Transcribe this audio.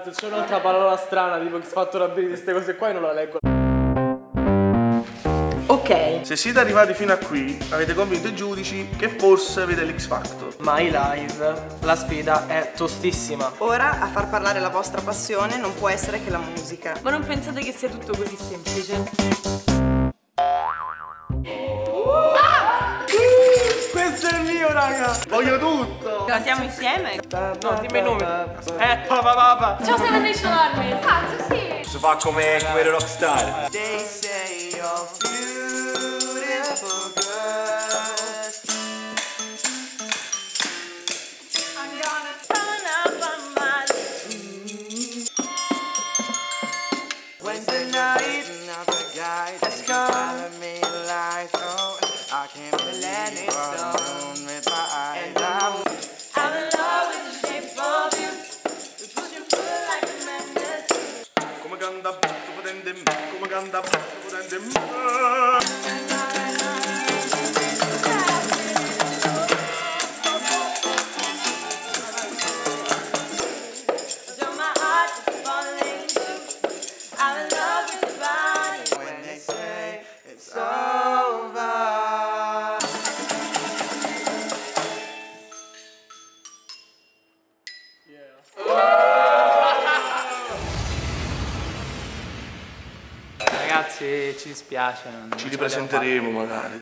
Se c'è un'altra parola strana, tipo X Factor ability, queste cose qua, io non la leggo. Ok. Se siete arrivati fino a qui, avete convinto i giudici che forse avete l'X Factor. Mai live, la sfida è tostissima. Ora a far parlare la vostra passione non può essere che la musica. Ma non pensate che sia tutto così semplice? Questo è il mio, raga! Voglio tutto! Cantiamo insieme? No, dimmi i numeri. Papà. Ciao Seven Nation Army! Cazzo, sì! Si fa come le rockstar. They say you're beautiful girl. I'm gonna turn up on my Wednesday night, another guy that's telling me lies. Oh, I can't believe it. Alone with my eyes. I'm in love with the shape of you. You push your foot like a magnet. Come canta brutto potente me, come canta brutto potente me. So my heart is falling too. I'm in love with your body. When they say it's over. Ragazzi, ci dispiace. Ci ripresenteremo magari.